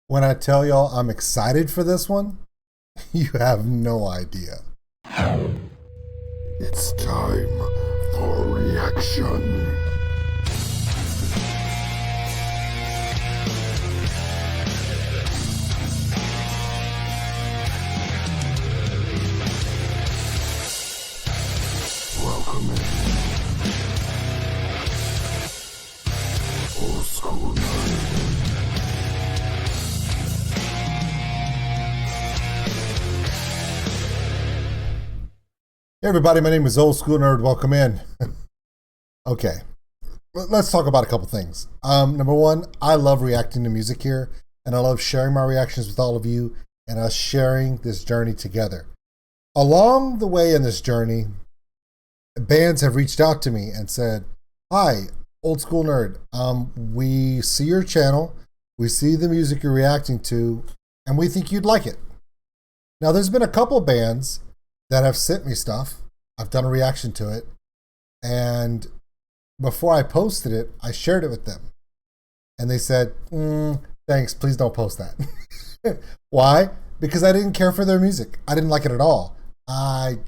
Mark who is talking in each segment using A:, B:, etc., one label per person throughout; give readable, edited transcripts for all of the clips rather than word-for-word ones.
A: When I tell y'all I'm excited for this one, you have no idea.
B: It's time for reaction. Welcome in. Old School Nerd.
A: Hey everybody, my name is OldSKuleNerd. Welcome in. Okay, let's talk about a couple things. Number one, I love reacting to music here, and I love sharing my reactions with all of you and us sharing this journey together. Along the way in this journey, bands have reached out to me and said, "Hi, OldSKuleNerd. We see your channel, we see the music you're reacting to, and we think you'd like it." Now, there's been a couple bands that have sent me stuff. I've done a reaction to it, and before I posted it, I shared it with them, and they said, "Thanks, please don't post that." Why? Because I didn't care for their music. I didn't like it at all.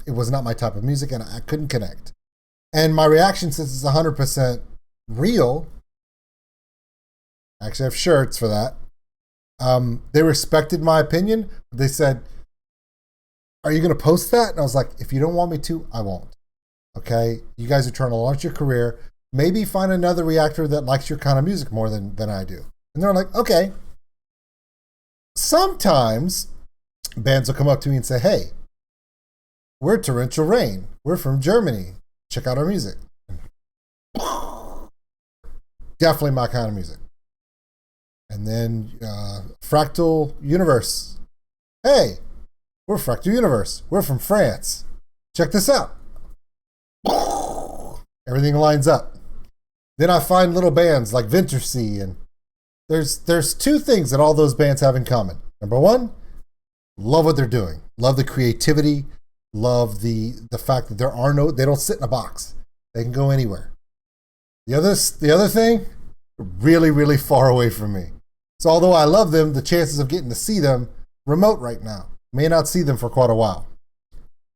A: It was not my type of music, and I couldn't connect. And my reaction, since it's 100% real, I actually have shirts for that. They respected my opinion. They said, "Are you going to post that?" And I was like, "If you don't want me to, I won't." Okay? You guys are trying to launch your career. Maybe find another reactor that likes your kind of music more than I do. And they're like, "Okay." Sometimes bands will come up to me and say, "Hey, we're Torrential Rain. We're from Germany. Check out our music." Definitely my kind of music. And then Fractal Universe. "Hey, we're Fractal Universe. We're from France. Check this out." Everything lines up. Then I find little bands like Venturesea, and there's two things that all those bands have in common. Number one, love what they're doing. Love the creativity. Love the fact that they don't sit in a box. They can go anywhere. The other thing, really, really far away from me. So although I love them, the chances of getting to see them remote right now. May not see them for quite a while.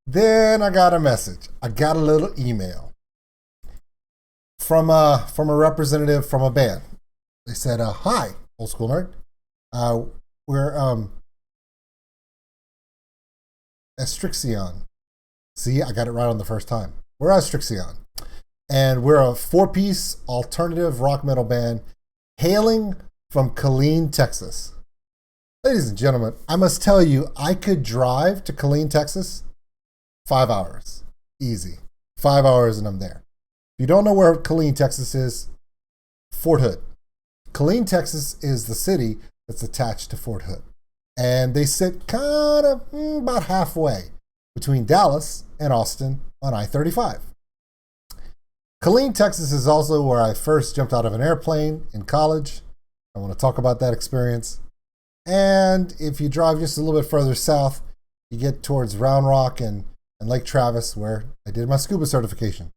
A: Then I got a message. I got a little email from a representative from a band. They said, "Hi, OldSKuleNerd. We're Astrixion." See, I got it right on the first time. We're Astrixion. And we're a 4-piece alternative rock metal band hailing from Killeen, Texas. Ladies and gentlemen, I must tell you, I could drive to Killeen, Texas, 5 hours. Easy. 5 hours and I'm there. If you don't know where Killeen, Texas is, Fort Hood. Killeen, Texas is the city that's attached to Fort Hood. And they sit kind of about halfway between Dallas and Austin on I-35. Killeen, Texas is also where I first jumped out of an airplane in college. I want to talk about that experience. And if you drive just a little bit further south, you get towards Round Rock and Lake Travis, where I did my scuba certification.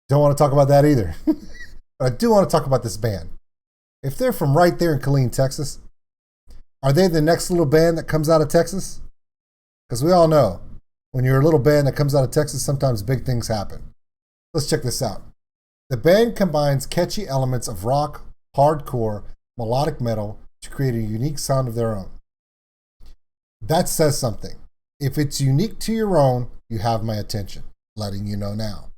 A: Don't want to talk about that either. But I do want to talk about this band. If they're from right there in Killeen, Texas, are they the next little band that comes out of Texas? Because we all know, when you're a little band that comes out of Texas, sometimes big things happen. Let's check this out. The band combines catchy elements of rock, hardcore, melodic metal to create a unique sound of their own. That says something. If it's unique to your own, you have my attention, letting you know now.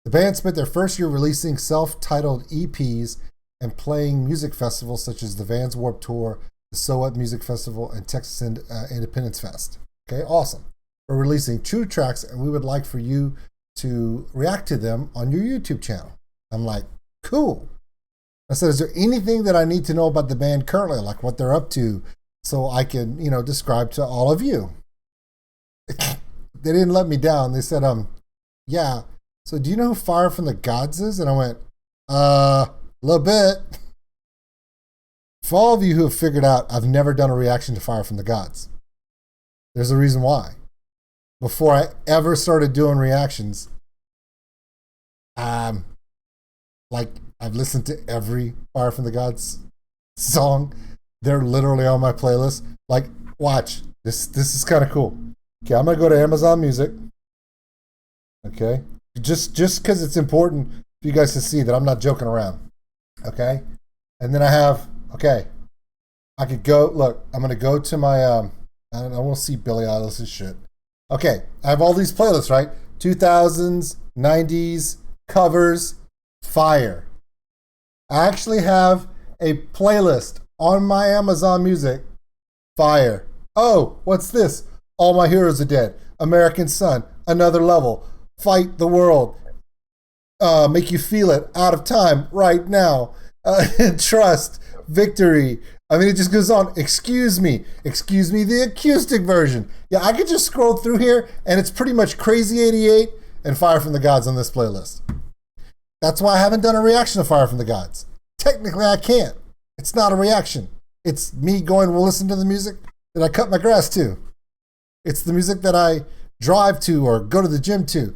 A: The band spent their first year releasing self-titled EPs and playing music festivals such as the Vans Warped Tour, the So What Music Festival, and Texas Independence Fest. Okay, awesome. We're releasing 2 tracks, and we would like for you to react to them on your YouTube channel. I'm like, cool. I said, "Is there anything that I need to know about the band currently, like what they're up to, so I can, describe to all of you?" They didn't let me down. They said, "Yeah, so do you know who Fire from the Gods is?" And I went, a little bit. For all of you who have figured out I've never done a reaction to Fire from the Gods, there's a reason why. Before I ever started doing reactions, like I've listened to every Fire from the Gods song. They're literally on my playlist. Like, watch. This is kind of cool. Okay, I'm gonna go to Amazon Music. Okay, just because it's important for you guys to see that I'm not joking around. Okay, and then I have I could go look. I'm gonna go to my I won't see Billie Eilish's shit. Okay, I have all these playlists, right? 2000s, 90s, covers, fire. I actually have a playlist on my Amazon Music, fire. Oh, what's this? All My Heroes Are Dead, American Son, Another Level, Fight the World, Make You Feel It, Out of Time, Right Now, Trust, Victory. I mean, it just goes on. Excuse Me, the acoustic version. Yeah, I could just scroll through here, and it's pretty much Crazy 88 and Fire from the Gods on this playlist. That's why I haven't done a reaction to Fire from the Gods. Technically, I can't. It's not a reaction. It's me going, well, listen to the music that I cut my grass to. It's the music that I drive to or go to the gym to.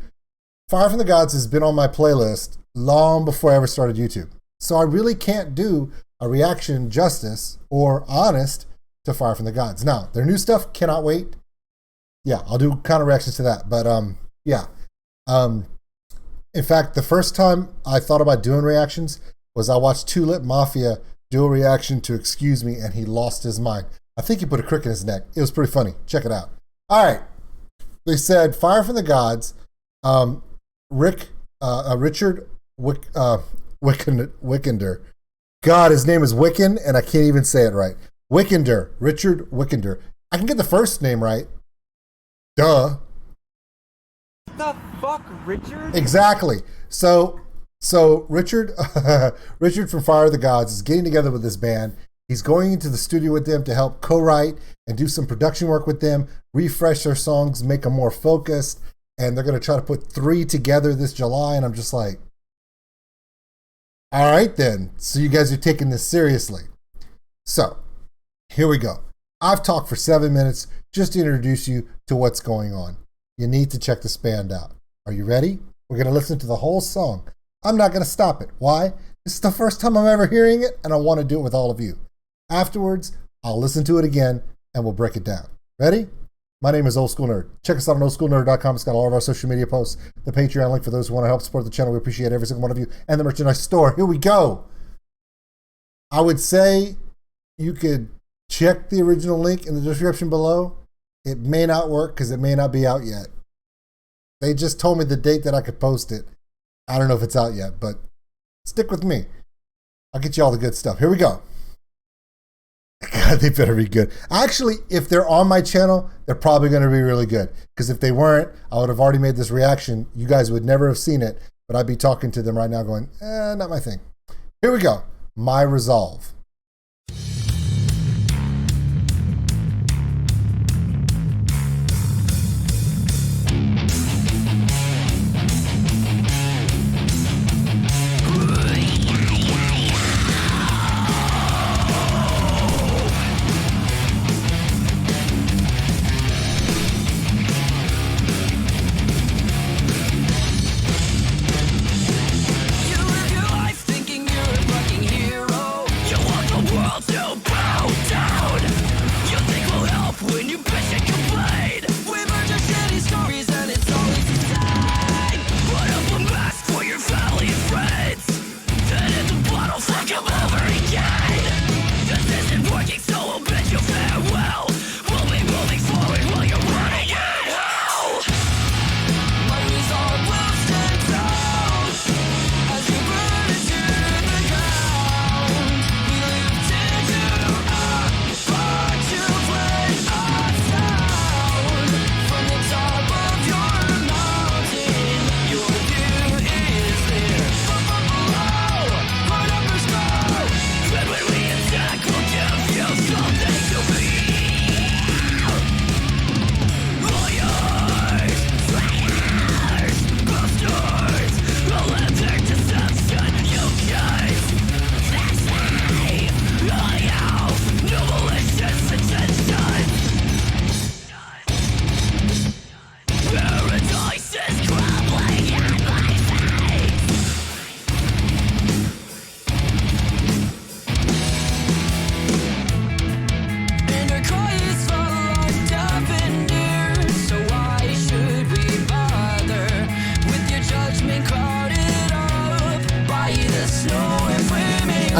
A: Fire from the Gods has been on my playlist long before I ever started YouTube. So I really can't do a reaction justice or honest to Fire from the Gods. Now, their new stuff, cannot wait. Yeah, I'll do kind of reactions to that. But yeah. In fact, the first time I thought about doing reactions was I watched Tulip Mafia do a reaction to Excuse Me, and he lost his mind. I think he put a crick in his neck. It was pretty funny. Check it out. All right. They said Fire from the Gods, Richard Wickender. God, his name is Wicken, and I can't even say it right. Wickender, Richard Wickender. I can get the first name right. Duh.
C: The fuck, Richard?
A: Exactly. So Richard, Richard from Fire of the Gods is getting together with this band. He's going into the studio with them to help co-write and do some production work with them, refresh their songs, make them more focused, and they're going to try to put 3 together this July. And I'm just like, all right then. So you guys are taking this seriously. So here we go. I've talked for 7 minutes just to introduce you to what's going on. You need to check this band out. Are you ready? We're going to listen to the whole song. I'm not going to stop it. Why? This is the first time I'm ever hearing it, and I want to do it with all of you. Afterwards, I'll listen to it again, and we'll break it down. Ready? My name is OldSKuleNerd. Check us out on OldSKuleNerd.com. It's got all of our social media posts, the Patreon link for those who want to help support the channel. We appreciate every single one of you, and the merchandise store. Here we go. I would say you could check the original link in the description below. It may not work because it may not be out yet. They just told me the date that I could post it. I don't know if it's out yet, but stick with me. I'll get you all the good stuff. Here we go. God, they better be good. Actually, if they're on my channel, they're probably going to be really good. Because if they weren't, I would have already made this reaction. You guys would never have seen it, but I'd be talking to them right now going, not my thing. Here we go. My Resolve.
D: You live your life thinking you're a fucking hero. You want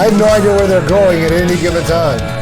A: I have no idea where they're going at any given time.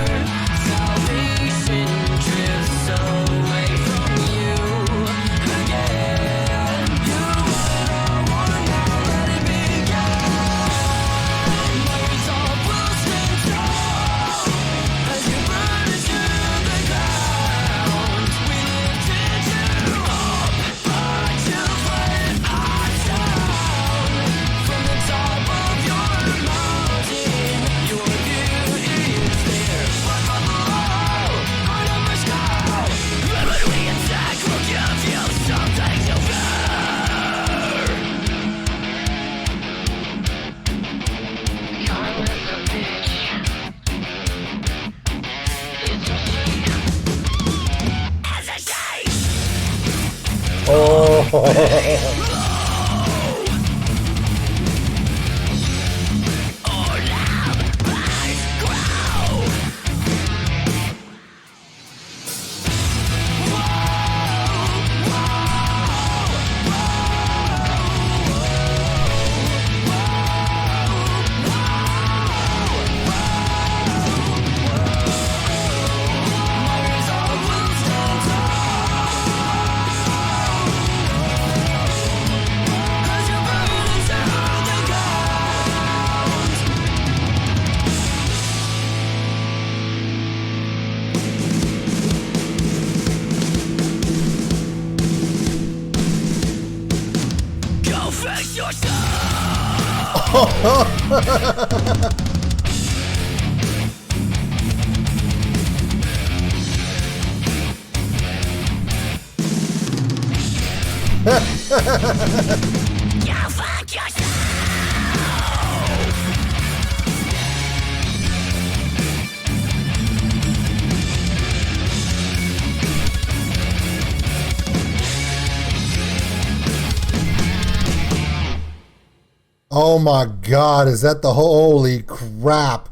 A: Oh my God, is that the holy crap?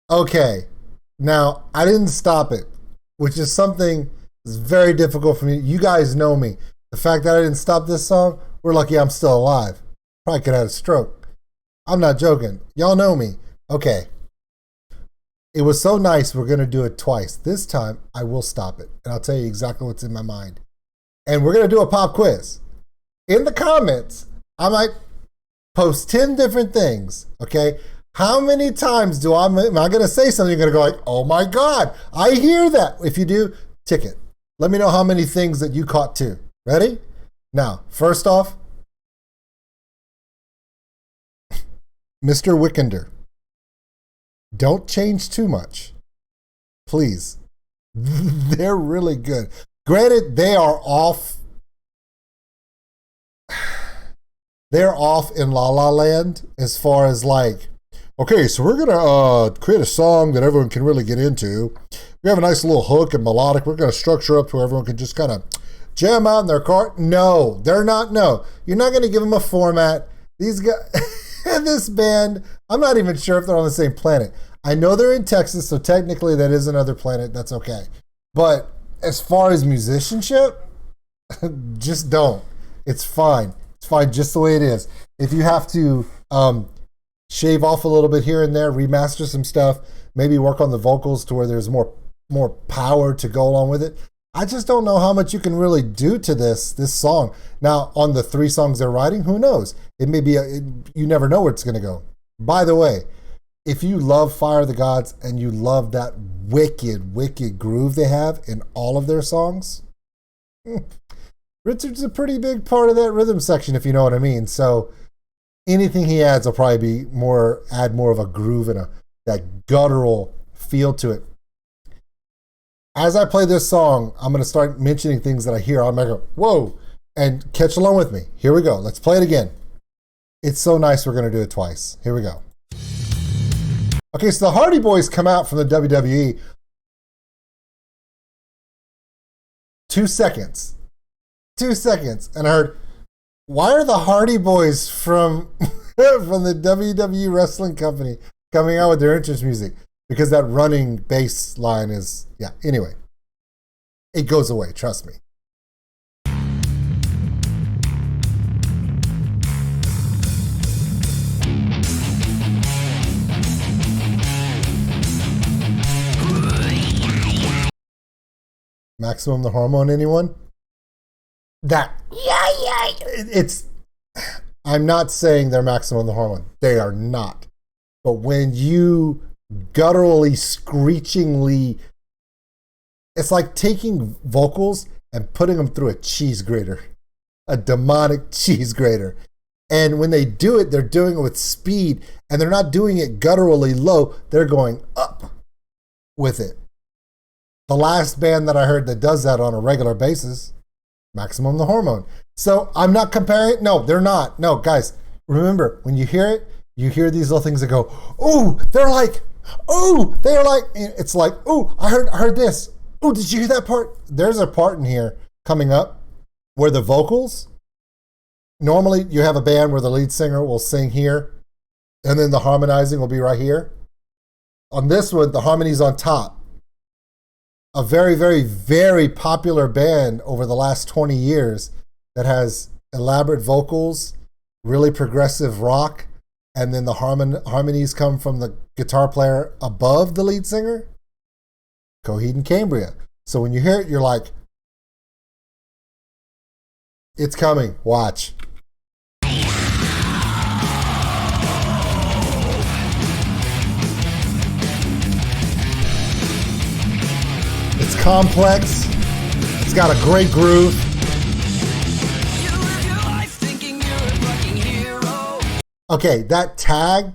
A: Okay, now I didn't stop it, which is something that's very difficult for me. You guys know me. The fact that I didn't stop this song, we're lucky I'm still alive. Probably could have had a stroke. I'm not joking. Y'all know me. Okay. It was so nice, we're going to do it twice. This time, I will stop it, and I'll tell you exactly what's in my mind. And we're going to do a pop quiz. In the comments, I might post 10 different things, okay? How many times am I going to say something, you're going to go like, oh my God, I hear that. If you do, ticket. Let me know how many things that you caught too. Ready? Now, first off, Mr. Wickender, don't change too much. Please. They're really good. Granted, they are off. They're off in La La Land as far as like, okay, so we're going to create a song that everyone can really get into. We have a nice little hook and melodic. We're going to structure up to where everyone can just kind of jam out in their car. No, they're not. No, you're not going to give them a format. These guys, this band, I'm not even sure if they're on the same planet. I know they're in Texas, so technically that is another planet. That's okay. But as far as musicianship, just don't. It's fine. It's fine just the way it is. If you have to shave off a little bit here and there, remaster some stuff, maybe work on the vocals to where there's more power to go along with it. I just don't know how much you can really do to this song. Now, on the 3 songs they're writing, who knows? It may be, you never know where it's going to go. By the way, if you love Fire of the Gods and you love that wicked, wicked groove they have in all of their songs, Richard's a pretty big part of that rhythm section, if you know what I mean. So anything he adds will probably be add more of a groove and that guttural feel to it. As I play this song, I'm going to start mentioning things that I hear. I'm going to go, whoa, and catch along with me. Here we go. Let's play it again. It's so nice we're going to do it twice. Here we go. Okay, so the Hardy Boys come out from the WWE. 2 seconds. 2 seconds. And I heard, why are the Hardy Boys from the WWE Wrestling Company coming out with their entrance music? Because that running bass line is, yeah, anyway. It goes away, trust me. Maximum the Hormone, anyone? That, it's, I'm not saying they're Maximum the Hormone. They are not. But when you gutturally, screechingly, it's like taking vocals and putting them through a cheese grater, a demonic cheese grater. And when they do it, they're doing it with speed, and they're not doing it gutturally low. They're going up with it. The last band that I heard that does that on a regular basis, Maximum the Hormone. So I'm not comparing. No, they're not. No, guys, remember, when you hear it, you hear these little things that go, ooh, they're like, ooh, they're like, it's like, ooh, I heard this. Ooh, did you hear that part? There's a part in here coming up where the vocals, normally you have a band where the lead singer will sing here, and then the harmonizing will be right here. On this one, the harmony's on top. A very, very, very popular band over the last 20 years that has elaborate vocals, really progressive rock, and then the harmonies come from the guitar player above the lead singer, Coheed and Cambria. So when you hear it, you're like, it's coming, watch. It's complex, it's got a great groove. Okay, that tag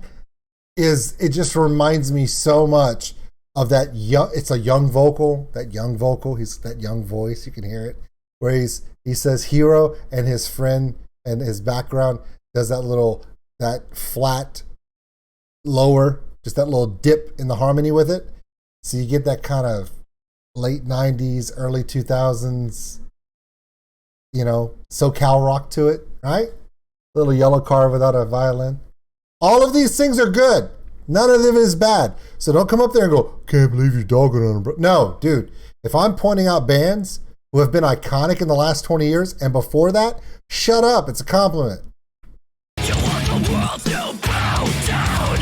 A: it just reminds me so much of that young, it's a young vocal, he's that young voice, you can hear it, where he says hero, and his friend and his background does that flat lower, just that little dip in the harmony with it. So you get that kind of late 90s, early 2000s, SoCal rock to it, right? Little yellow car without a violin. All of these things are good. None of them is bad. So don't come up there and go, can't believe you're dogging on them. No, dude, if I'm pointing out bands who have been iconic in the last 20 years and before that, shut up. It's a compliment.
D: You want the world to bow down.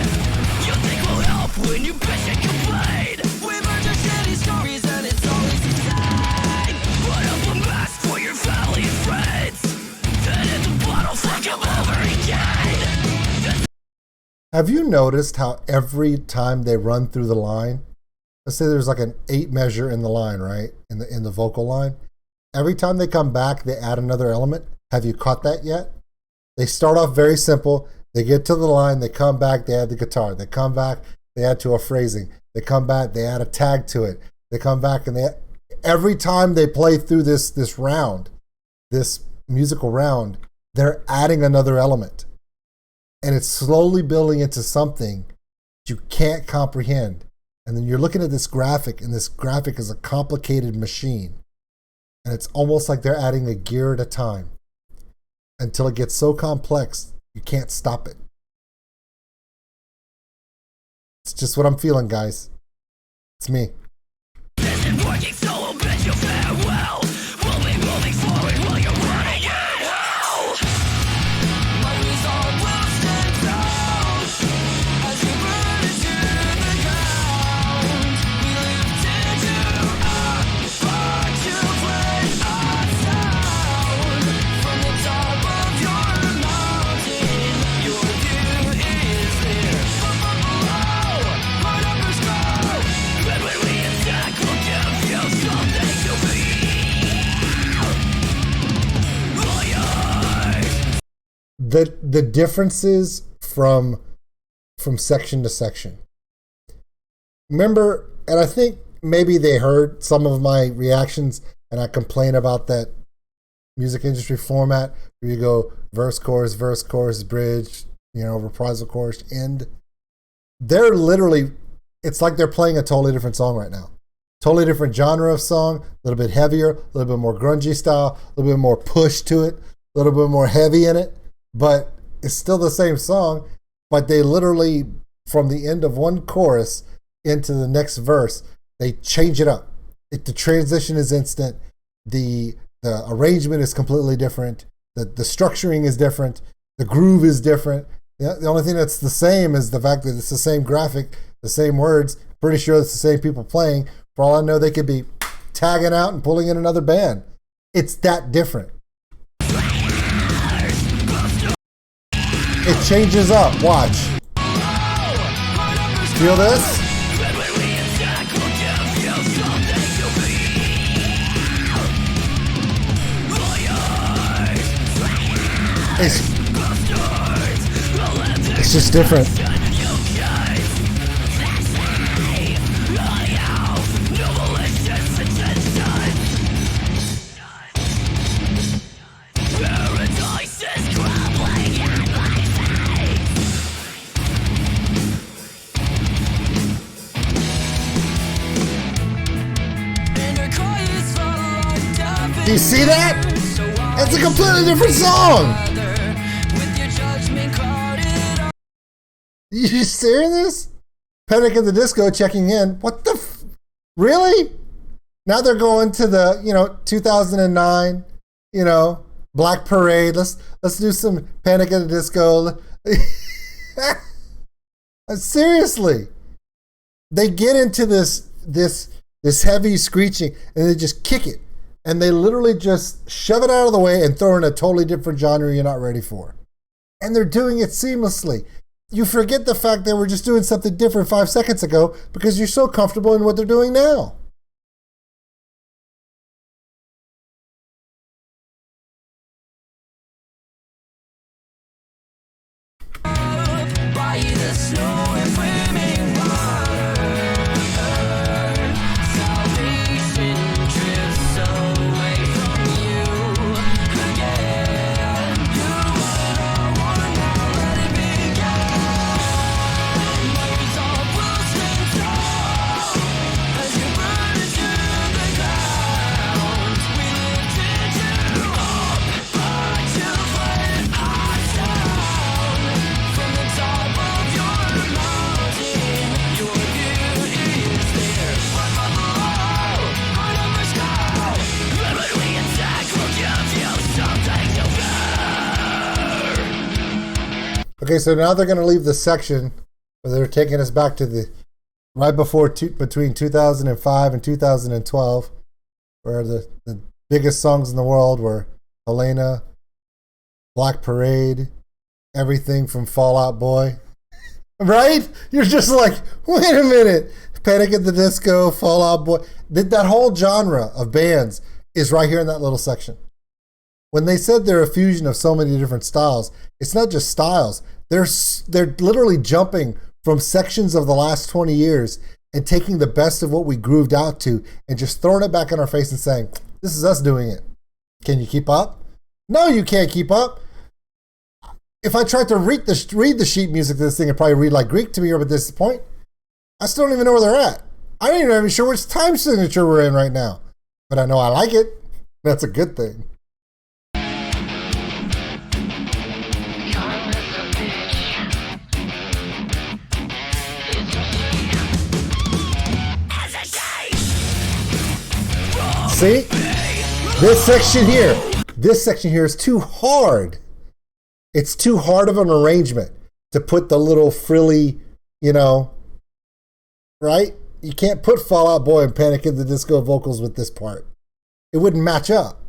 D: You think we'll help when you bitch and complain. We've heard your shitty stories and it's always insane. Put up a mask for your family and friends. Then hit the bottle, fuck them over again.
A: Have you noticed how every time they run through the line, let's say there's like an 8 measure in the line, right? In the vocal line. Every time they come back, they add another element. Have you caught that yet? They start off very simple. They get to the line, they come back, they add the guitar. They come back, they add to a phrasing. They come back, they add a tag to it. They come back and every time they play through this round, this musical round, they're adding another element. And it's slowly building into something that you can't comprehend. And then you're looking at this graphic, and this graphic is a complicated machine. And it's almost like they're adding a gear at a time until it gets so complex, you can't stop it. It's just what I'm feeling, guys. It's me.
D: This isn't working, so we'll bid you farewell. We'll be moving forward while you're running in hell. My resolve will stand down as you burn into the ground. We lift into a far to play a sound. From the top of your mountain, your view is there. From below, our numbers grow. And when we attack, we'll give you something to be.
A: The differences from section to section. Remember, and I think maybe they heard some of my reactions and I complain about that music industry format where you go verse, chorus, bridge, reprisal, chorus, end. They're literally, it's like they're playing a totally different song right now. Totally different genre of song, a little bit heavier, a little bit more grungy style, a little bit more push to it, a little bit more heavy in it, but it's still the same song, but they literally, from the end of one chorus into the next verse, they change it up. The transition is instant. The arrangement is completely different. The structuring is different. The groove is different. The only thing that's the same is the fact that it's the same graphic, the same words. Pretty sure it's the same people playing. For all I know, they could be tagging out and pulling in another band. It's that different. It changes up. Watch. Feel this? It's just different. Do you see that? It's a completely different song. You hearing this? Panic at the Disco checking in. What the? Really? Now they're going to the 2009 Black Parade. Let's do some Panic at the Disco. Seriously, they get into this heavy screeching and they just kick it. And they literally just shove it out of the way and throw in a totally different genre you're not ready for. And they're doing it seamlessly. You forget the fact that we're just doing something different 5 seconds ago because you're so comfortable in what they're doing now.
D: By the snow and flaming salvation drifts away from you again. You want now, let it begin. My resolve will stand tall as you burn into the ground. We lifted you up, but you fled us down from the top of your mountain. Your view is there, but from below, under the sky. When we attack, we'll give you something to fear.
A: Okay, so now they're going to leave the section where they're taking us back to the right before between 2005 and 2012, where the biggest songs in the world were Helena, Black Parade, everything from Fall Out Boy. Right? You're just like, wait a minute. Panic at the Disco, Fall Out Boy. That whole genre of bands is right here in that little section. When they said they're a fusion of so many different styles, it's not just styles. They're literally jumping from sections of the last 20 years and taking the best of what we grooved out to and just throwing it back in our face and saying, this is us doing it. Can you keep up? No, you can't keep up. If I tried to read the sheet music of this thing, it'd probably read like Greek to me at this point. I still don't even know where they're at. I ain't even sure which time signature we're in right now. But I know I like it. That's a good thing. See? This section here is too hard. It's too hard of an arrangement to put the little frilly, right? You can't put Fall Out Boy and Panic at the Disco vocals with this part. It wouldn't match up.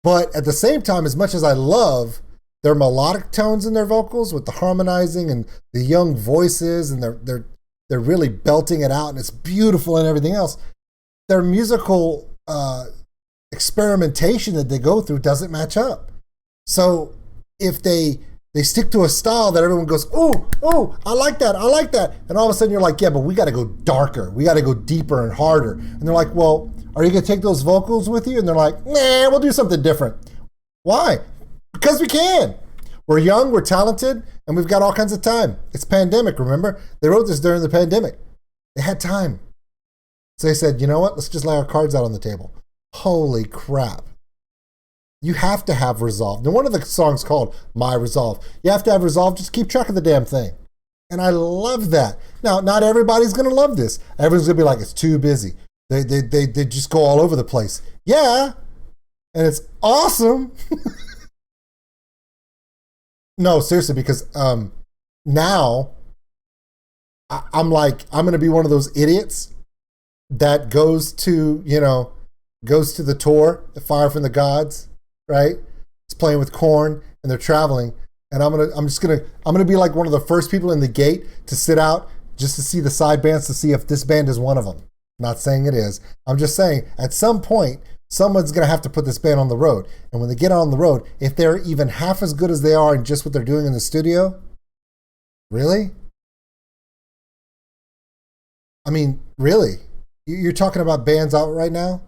A: But at the same time, as much as I love their melodic tones in their vocals with the harmonizing and the young voices and they're really belting it out and it's beautiful and everything else, their musical experimentation that they go through doesn't match up. So if they stick to a style that everyone goes, oh, I like that, and all of a sudden you're like, yeah, but we got to go darker, we got to go deeper and harder, and they're like, well, are you gonna take those vocals with you? And they're like, nah, we'll do something different. Why? Because we can. We're young, we're talented, and we've got all kinds of time. It's pandemic, remember? They wrote this during the pandemic. They had time. So they said, you know what? Let's just lay our cards out on the table. Holy crap. You have to have resolve. Now, one of the songs called My Resolve. You have to have resolve. Just keep track of the damn thing. And I love that. Now, not everybody's going to love this. Everyone's going to be like, it's too busy. They just go all over the place. Yeah. And it's awesome. No, seriously, because now I'm like, I'm going to be one of those idiots that goes to, goes to the tour, the Fire from the Gods, right? It's playing with Korn and they're traveling. And I'm gonna be like one of the first people in the gate to sit out just to see the side bands to see if this band is one of them. Not saying it is. I'm just saying at some point, someone's gonna have to put this band on the road. And when they get on the road, if they're even half as good as they are in just what they're doing in the studio, really? I mean, really? You're talking about bands out right now?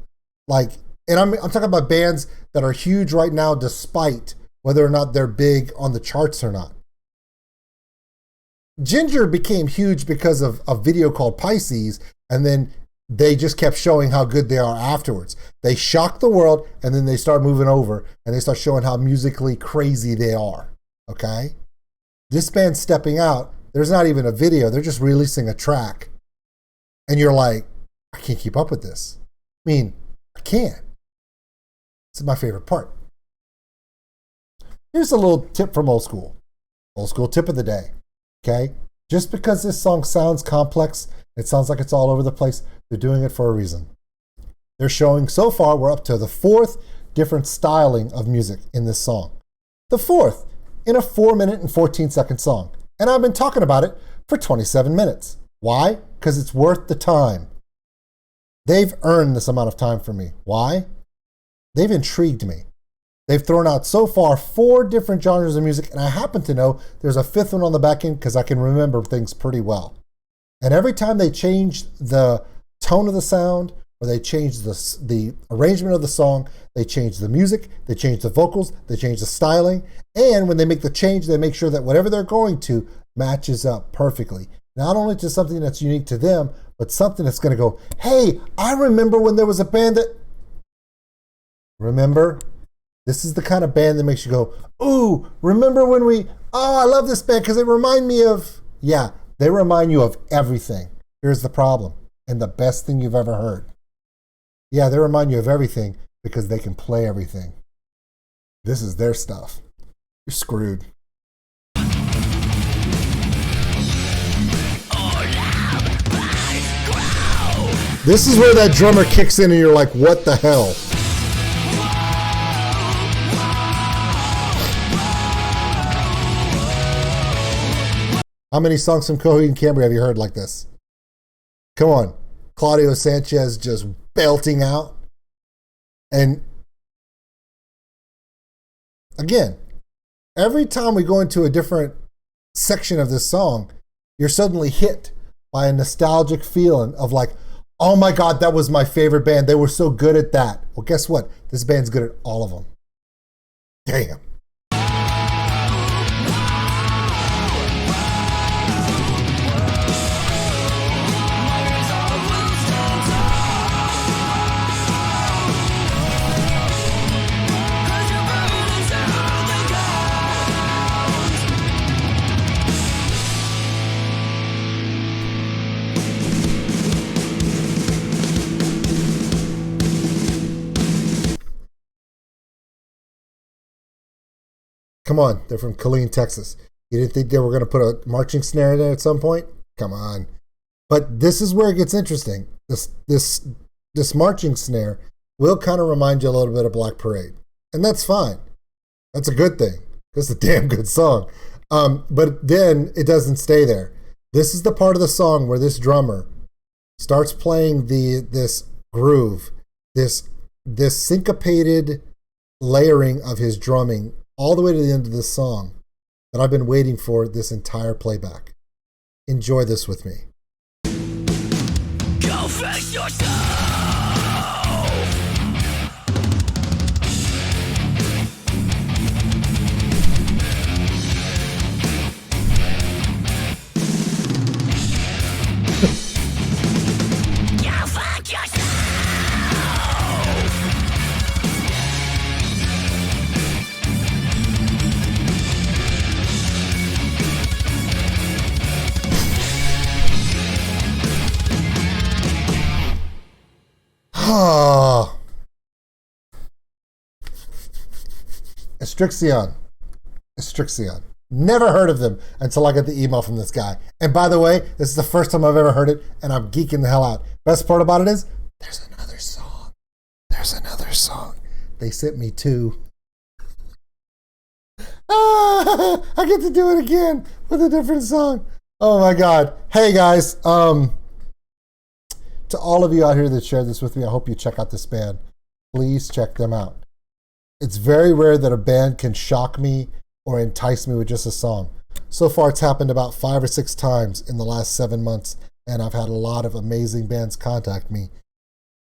A: Like, and I'm talking about bands that are huge right now despite whether or not they're big on the charts or not. Ginger became huge because of a video called Pisces, and then they just kept showing how good they are afterwards. They shock the world, and then they start moving over, and they start showing how musically crazy they are, okay? This band stepping out, there's not even a video, they're just releasing a track. And you're like, I can't keep up with this. I mean, I can't. This is my favorite part. Here's a little tip from Old School. Old School tip of the day, okay? Just because this song sounds complex, it sounds like it's all over the place, they're doing it for a reason. They're showing, so far, we're up to the 4th different styling of music in this song. The 4th in a 4-minute and 14-second song. And I've been talking about it for 27 minutes. Why? Because it's worth the time. They've earned this amount of time for me. Why? They've intrigued me. They've thrown out so far 4 different genres of music, and I happen to know there's a 5th one on the back end because I can remember things pretty well. And every time they change the tone of the sound, or they change the arrangement of the song, they change the music, they change the vocals, they change the styling, and when they make the change, they make sure that whatever they're going to matches up perfectly. Not only to something that's unique to them, but something that's going to go, hey, I remember when there was a band that... Remember? This is the kind of band that makes you go, ooh, remember when we... Oh, I love this band because it reminds me of... Yeah, they remind you of everything. Here's the problem, and the best thing you've ever heard. Yeah, they remind you of everything because they can play everything. This is their stuff. You're screwed. This is where that drummer kicks in and you're like, what the hell? How many songs from Coheed and Cambria have you heard like this? Come on. Claudio Sanchez just belting out. And again, every time we go into a different section of this song, you're suddenly hit by a nostalgic feeling of like, oh my God, that was my favorite band. They were so good at that. Well, guess what? This band's good at all of them. Damn. Come on, they're from Killeen, Texas. You didn't think they were going to put a marching snare there at some point? Come on. But this is where it gets interesting. This marching snare will kind of remind you a little bit of Black Parade. And that's fine. That's a good thing. That's a damn good song. But then it doesn't stay there. This is the part of the song where this drummer starts playing this groove, this syncopated layering of his drumming all the way to the end of this song that I've been waiting for this entire playback. Enjoy this with me.
D: Go face yourself. Go fuck yourself. Astrixion. Never heard of them until I got the email from this guy. And by the way, this is the first time I've ever heard it, and I'm geeking the hell out. Best part about it is, there's another song.
A: There's another song. They sent me 2. I get to do it again with a different song. Oh my God. Hey guys, to all of you out here that shared this with me, I hope you check out this band. Please check them out. It's very rare that a band can shock me or entice me with just a song. So far, it's happened about 5 or 6 times in the last 7 months, and I've had a lot of amazing bands contact me.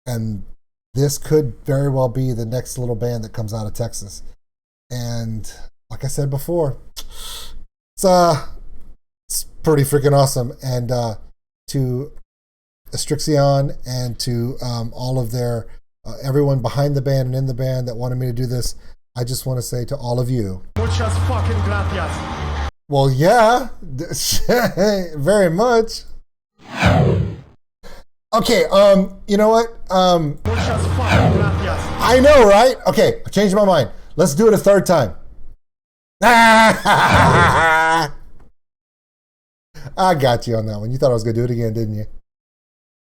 A: And this could very well be the next little band that comes out of Texas. And like I said before, it's pretty freaking awesome. And to Astrixion and to all of their everyone behind the band and in the band that wanted me to do this, I just want to say to all of you,
E: Muchas fucking gracias.
A: well, yeah, very much. Okay, you know what?
E: Muchas fucking gracias.
A: I know, right? Okay, I changed my mind. Let's do it a third time. I got you on that one. You thought I was going to do it again, didn't you?